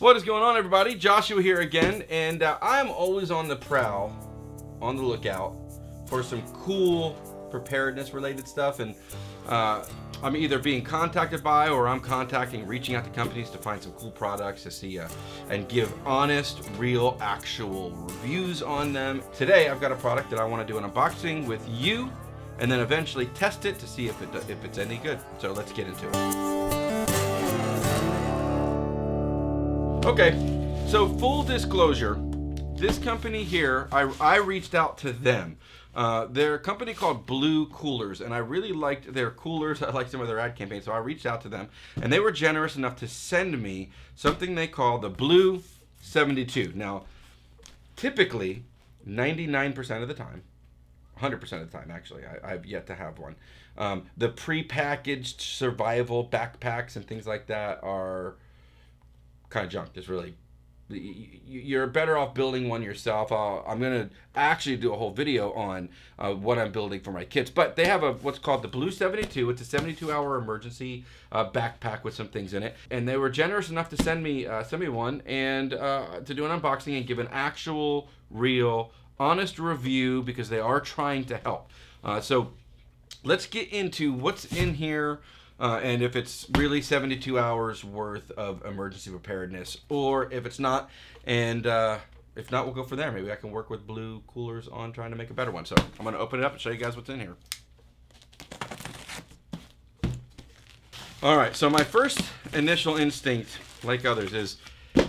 What is going on, everybody? Joshua here again, and I'm always on the prowl, on the lookout for some cool preparedness related stuff, and I'm either being contacted by or I'm reaching out to companies to find some cool products to see and give honest, real, actual reviews on them. Today I've got a product that I want to do an unboxing with you and then eventually test it to see if it's any good. So let's get into it. Okay, so full disclosure, this company here, I reached out to them. They're a company called Blue Coolers, and I really liked their coolers. I liked some of their ad campaigns, so I reached out to them, and they were generous enough to send me something they call the Blue 72. Now, typically, 99% of the time, 100% of the time actually, I've yet to have one. The pre-packaged survival backpacks and things like that are kind of junk. It's really, you're better off building one yourself. I'm going to actually do a whole video on what I'm building for my kids. But they have what's called the Blue 72. It's a 72-hour emergency backpack with some things in it. And they were generous enough to send me one and to do an unboxing and give an actual, real, honest review because they are trying to help. So let's get into what's in here. And if it's really 72 hours worth of emergency preparedness, or if it's not, and if not, we'll go from there. Maybe I can work with Blue Coolers on trying to make a better one. So I'm going to open it up and show you guys what's in here. All right, so my first initial instinct, like others, is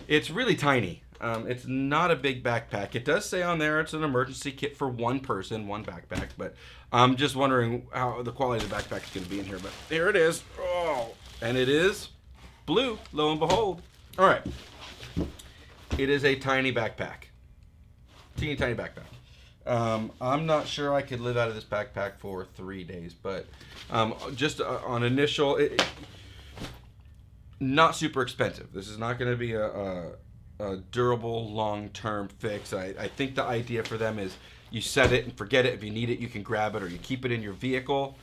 it's really tiny. It's not a big backpack. It does say on there it's an emergency kit for one person, one backpack, but I'm just wondering how the quality of the backpack is going to be in here. But here it is. Oh, and it is blue, lo and behold. All right. It is a tiny backpack. Teeny tiny backpack. I'm not sure I could live out of this backpack for 3 days, but just on initial, not super expensive. This is not going to be a durable long-term fix. I think the idea for them is you set it and forget it. If you need it, you can grab it, or you keep it in your vehicle,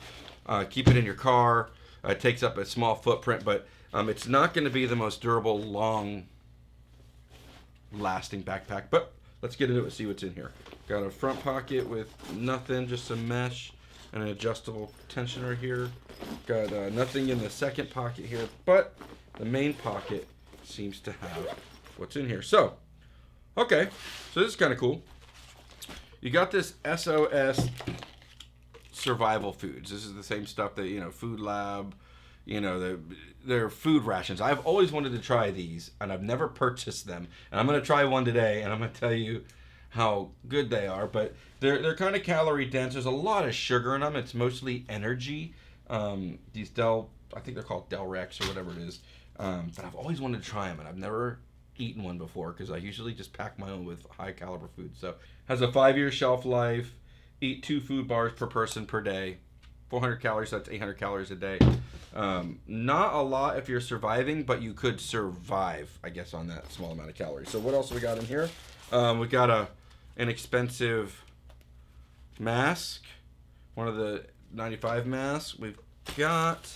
keep it in your car. It takes up a small footprint, but it's not going to be the most durable, long-lasting backpack. But let's get into it, see what's in here. Got a front pocket with nothing, just some mesh and an adjustable tensioner here. Got nothing in the second pocket here, but the main pocket seems to have what's in here. So, okay, so this is kind of cool. You got this SOS survival foods. This is the same stuff that, Food Lab, they're food rations. I've always wanted to try these, and I've never purchased them. And I'm going to try one today, and I'm going to tell you how good they are. But they're kind of calorie dense. There's a lot of sugar in them. It's mostly energy. These I think they're called Del Rex or whatever it is. But I've always wanted to try them, and I've never eaten one before because I usually just pack my own with high caliber food. So has a 5-year shelf life. Eat 2 food bars per person per day. 400 calories, so that's 800 calories a day. Not a lot if you're surviving, but you could survive, I guess, on that small amount of calories. So what else have we got in here? We got an inexpensive mask, one of the 95 masks. We've got,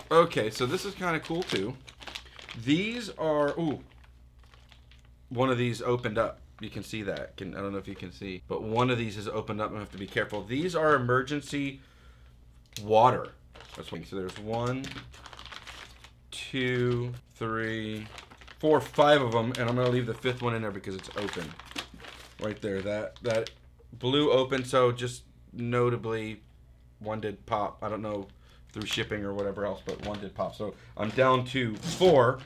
okay, so this is kind of cool too. These are, one of these opened up. You can see that. I don't know if you can see, but one of these is opened up. I have to be careful. These are emergency water. That's one. So there's 1, 2, 3, 4, 5 of them, and I'm gonna leave the 5th one in there because it's open. Right there. That blue open. So just notably, one did pop. I don't know through shipping or whatever else, but one did pop. So I'm down to 4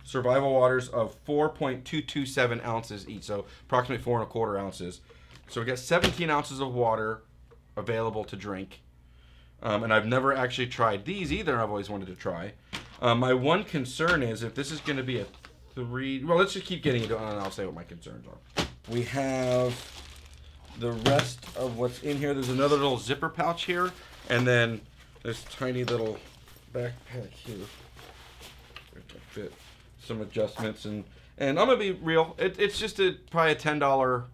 survival waters of 4.227 ounces each, so approximately 4.25 ounces. So we got 17 ounces of water available to drink. And I've never actually tried these either. I've always wanted to try. My one concern is if this is going to be a 3. Well, let's just keep getting into it, and I'll say what my concerns are. We have the rest of what's in here. There's another little zipper pouch here, and then this tiny little backpack here. To fit some adjustments, and I'm gonna be real. It's just probably a $10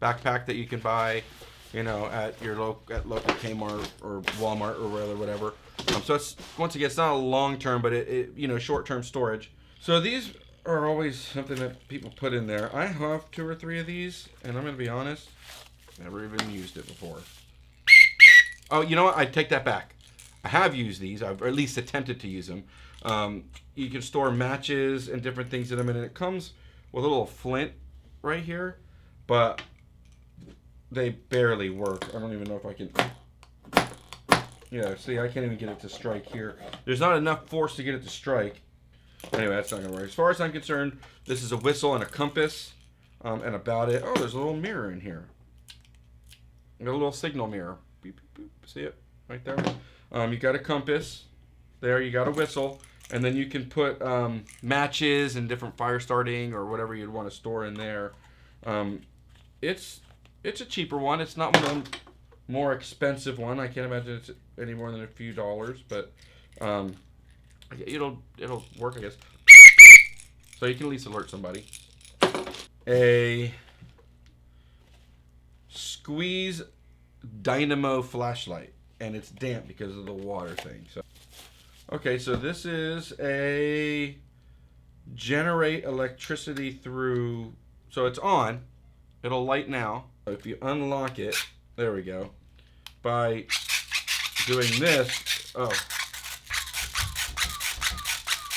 backpack that you can buy, at your local Kmart or Walmart or whatever. So it's, once again, it's not a long term, but it short term storage. So these are always something that people put in there. I have 2 or 3 of these, and I'm going to be honest, never even used it before. Oh, you know what? I take that back. I have used these, or at least attempted to use them. You can store matches and different things in them, and it comes with a little flint right here, but they barely work. I don't even know if I can... Yeah, see, I can't even get it to strike here. There's not enough force to get it to strike. Anyway, that's not going to work. As far as I'm concerned, this is a whistle and a compass, and about it. Oh, there's a little mirror in here. Got a little signal mirror. Beep, beep, beep. See it? Right there. You got a compass. There, you got a whistle. And then you can put matches and different fire starting or whatever you'd want to store in there. It's a cheaper one. It's not one of the more expensive one. I can't imagine it's any more than a few dollars, but it'll work, I guess. So you can at least alert somebody. A squeeze dynamo flashlight, and it's damp because of the water thing. So okay, so this is a generate electricity through, so it's on, it'll light now. If you unlock it, there we go, by doing this, oh,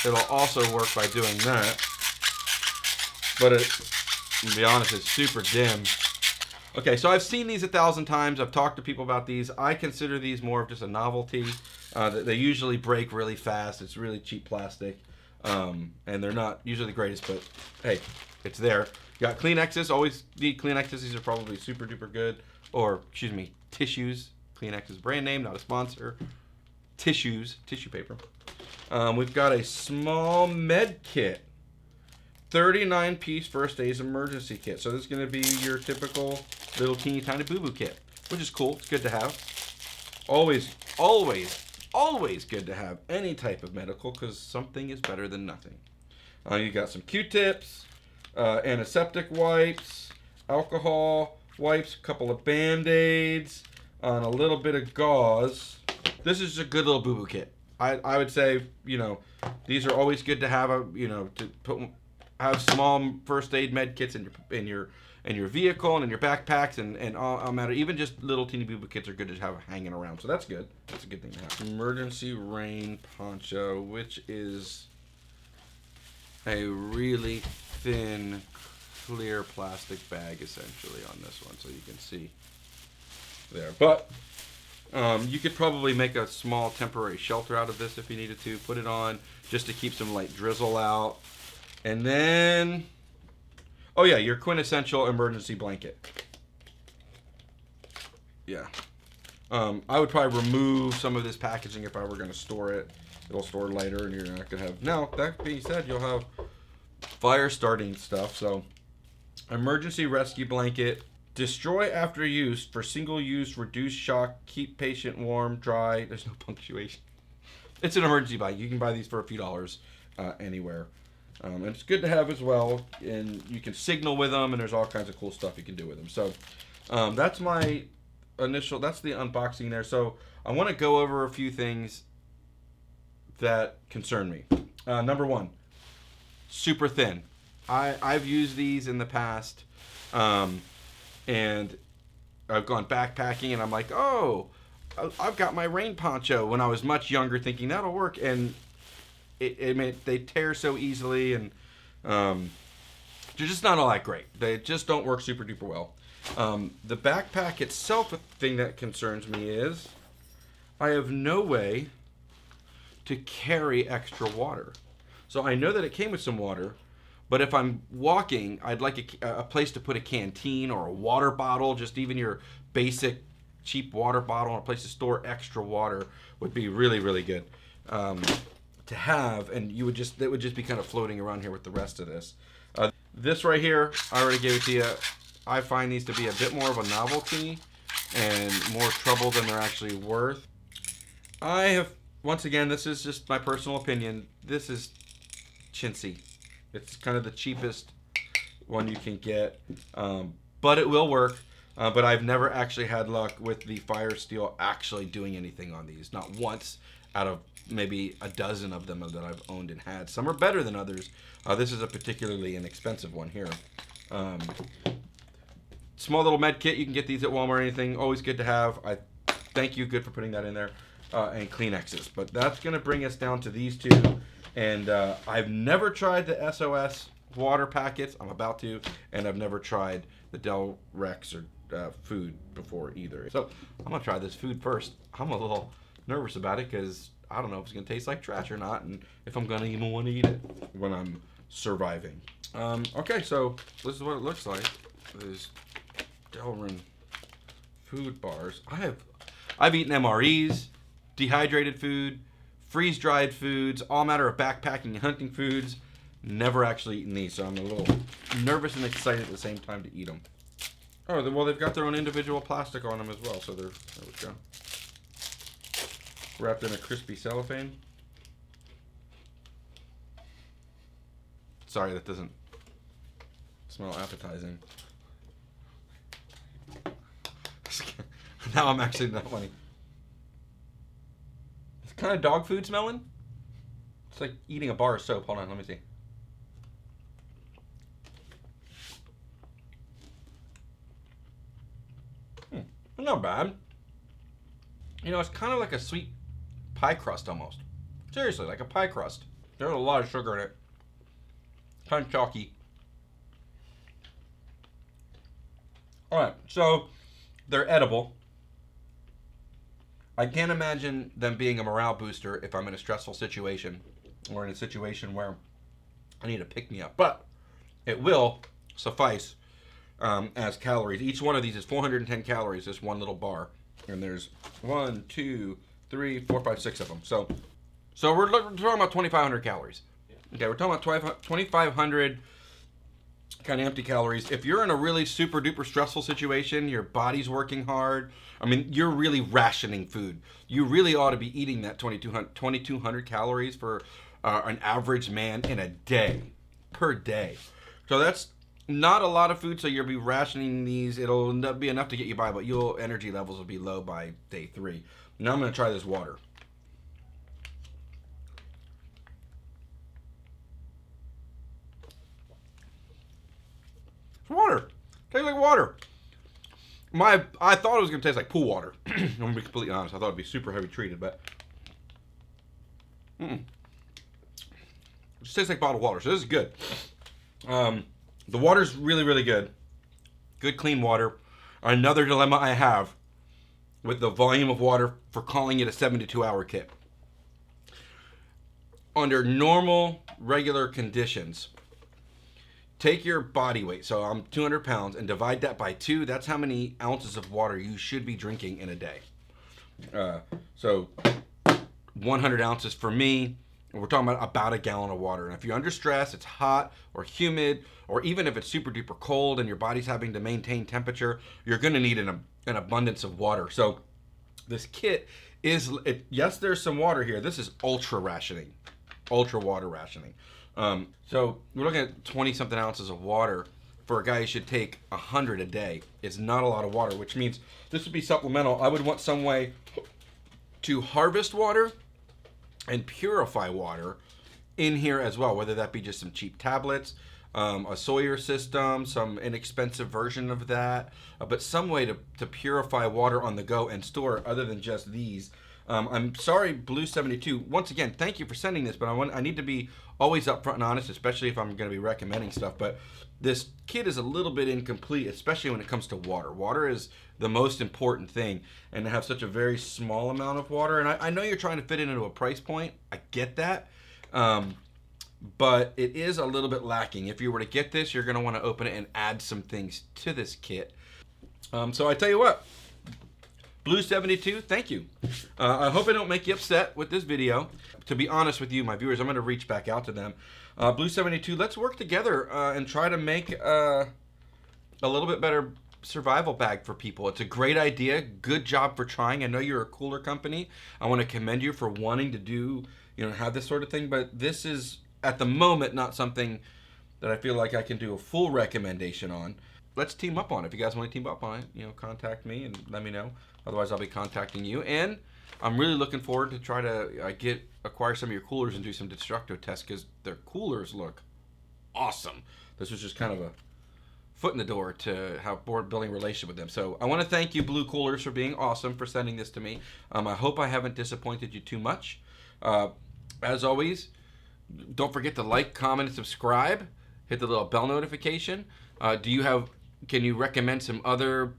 it'll also work by doing that, but it, to be honest, it's super dim. Okay, so I've seen these 1,000 times. I've talked to people about these. I consider these more of just a novelty. They usually break really fast. It's really cheap plastic, and they're not usually the greatest, but hey, it's there. You got Kleenexes. Always need Kleenexes. These are probably super duper good. Or, excuse me, tissues. Kleenex is a brand name, not a sponsor. Tissues, tissue paper. We've got a small med kit. 39-piece first aid emergency kit. So this is going to be your typical little teeny tiny boo-boo kit, which is cool. It's good to have. Always, always, always good to have any type of medical, because something is better than nothing. You got some Q-tips, antiseptic wipes, alcohol wipes, a couple of Band-Aids, and a little bit of gauze. This is a good little boo-boo kit. I would say, you know, these are always good to have, have small first aid med kits in your vehicle and in your backpacks and all matter. Even just little teeny boo-boo kits are good to have hanging around. So that's good. That's a good thing to have. Emergency rain poncho, which is a really thin, clear plastic bag essentially on this one, so you can see there. But you could probably make a small temporary shelter out of this if you needed to. Put it on just to keep some light drizzle out. And then, oh yeah, your quintessential emergency blanket. Yeah. I would probably remove some of this packaging if I were going to store it. It'll store lighter and you're not going to have... Now, that being said, you'll have fire starting stuff. So, emergency rescue blanket. Destroy after use for single use, reduce shock, keep patient warm, dry. There's no punctuation. It's an emergency blanket. You can buy these for a few dollars anywhere. And it's good to have as well, and you can signal with them, and there's all kinds of cool stuff you can do with them. So that's my initial, that's the unboxing there. So I want to go over a few things that concern me. Number one, super thin. I've used these in the past, and I've gone backpacking, and I'm like, oh, I've got my rain poncho when I was much younger, thinking that'll work, and they tear so easily, and they're just not all that great. They just don't work super duper well. The backpack itself, the thing that concerns me is I have no way to carry extra water. So I know that it came with some water, but if I'm walking, I'd like a place to put a canteen or a water bottle, just even your basic cheap water bottle, and a place to store extra water would be really, really good. To have, and it would just be kind of floating around here with the rest of this. This right here, I already gave it to you. I find these to be a bit more of a novelty and more trouble than they're actually worth. I have, once again, this is just my personal opinion, this is chintzy. It's kind of the cheapest one you can get, but it will work. But I've never actually had luck with the Fire Steel actually doing anything on these. Not once out of maybe a dozen of them that I've owned and had. Some are better than others. This is a particularly inexpensive one here. Small little med kit. You can get these at Walmart or anything. Always good to have. I thank you, good, for putting that in there. And Kleenexes. But that's going to bring us down to these two. And I've never tried the SOS water packets. I'm about to. And I've never tried the Del Rex or food before either. So I'm going to try this food first. I'm a little nervous about it because I don't know if it's going to taste like trash or not, and if I'm going to even want to eat it when I'm surviving. Okay, so this is what it looks like. These Delrin food bars. I've eaten MREs, dehydrated food, freeze-dried foods, all matter of backpacking and hunting foods. Never actually eaten these, so I'm a little nervous and excited at the same time to eat them. Oh, well, they've got their own individual plastic on them as well, so there we go. Wrapped in a crispy cellophane. Sorry, that doesn't smell appetizing. Now I'm actually not funny. It's kind of dog food smelling. It's like eating a bar of soap. Hold on, let me see. Not bad. You know, it's kind of like a sweet pie crust almost. Seriously, like a pie crust. There's a lot of sugar in it. Kind of chalky. Alright, so they're edible. I can't imagine them being a morale booster if I'm in a stressful situation or in a situation where I need to pick me up. But it will suffice as calories. Each one of these is 410 calories, this one little bar. And there's 1, 2, 3, 4, 5, 6 of them. So we're talking about 2,500 calories. Okay, we're talking about 2,500 kind of empty calories. If you're in a really super duper stressful situation, your body's working hard, I mean, you're really rationing food. You really ought to be eating that 2,200 calories for an average man in a day, per day. So that's not a lot of food, so you'll be rationing these. It'll be enough to get you by, but your energy levels will be low by day 3. Now I'm going to try this water. It's water. Tastes like water. I thought it was going to taste like pool water. I'm going to be completely honest. I thought it'd be super heavy treated, but it just tastes like bottled water, so this is good. The water's really, really good. Good, clean water. Another dilemma I have with the volume of water for calling it a 72-hour kit. Under normal, regular conditions, take your body weight, so I'm 200 pounds, and divide that by 2. That's how many ounces of water you should be drinking in a day. So 100 ounces for me. We're talking about a gallon of water. And if you're under stress, it's hot or humid, or even if it's super duper cold and your body's having to maintain temperature, you're going to need an abundance of water. So this kit is, yes, there's some water here. This is ultra rationing, ultra water rationing. So we're looking at 20-something ounces of water for a guy who should take 100 a day. It's not a lot of water, which means this would be supplemental. I would want some way to harvest water and purify water in here as well, whether that be just some cheap tablets, a Sawyer system, some inexpensive version of that, but some way to purify water on the go and store it other than just these. I'm sorry, Blue 72. Once again, thank you for sending this, but I need to be always upfront and honest, especially if I'm going to be recommending stuff. But this kit is a little bit incomplete, especially when it comes to water. Water is the most important thing, and to have such a very small amount of water. And I know you're trying to fit it into a price point. I get that. But it is a little bit lacking. If you were to get this, you're going to want to open it and add some things to this kit. So I tell you what, Blue 72, thank you. I hope I don't make you upset with this video. To be honest with you, my viewers, I'm going to reach back out to them. Blue 72, let's work together and try to make a little bit better survival bag for people. It's a great idea. Good job for trying. I know you're a cooler company. I want to commend you for wanting to do, have this sort of thing. But this is, at the moment, not something that I feel like I can do a full recommendation on. Let's team up on it. If you guys want to team up on it, contact me and let me know. Otherwise, I'll be contacting you. And I'm really looking forward to try to acquire some of your coolers and do some destructo tests because their coolers look awesome. This was just kind of a foot in the door to have board building relationship with them. So I want to thank you, Blue Coolers, for being awesome, for sending this to me. I hope I haven't disappointed you too much. As always, don't forget to like, comment, and subscribe. Hit the little bell notification. Can you recommend some other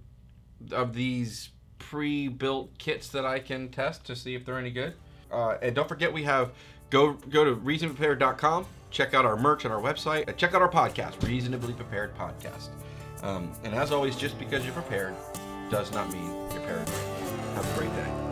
of these pre-built kits that I can test to see if they're any good? And don't forget, we have go to reasonablyprepared.com. Check out our merch on our website. And check out our podcast, Reasonably Prepared Podcast. And as always, just because you're prepared does not mean you're paranoid. Have a great day.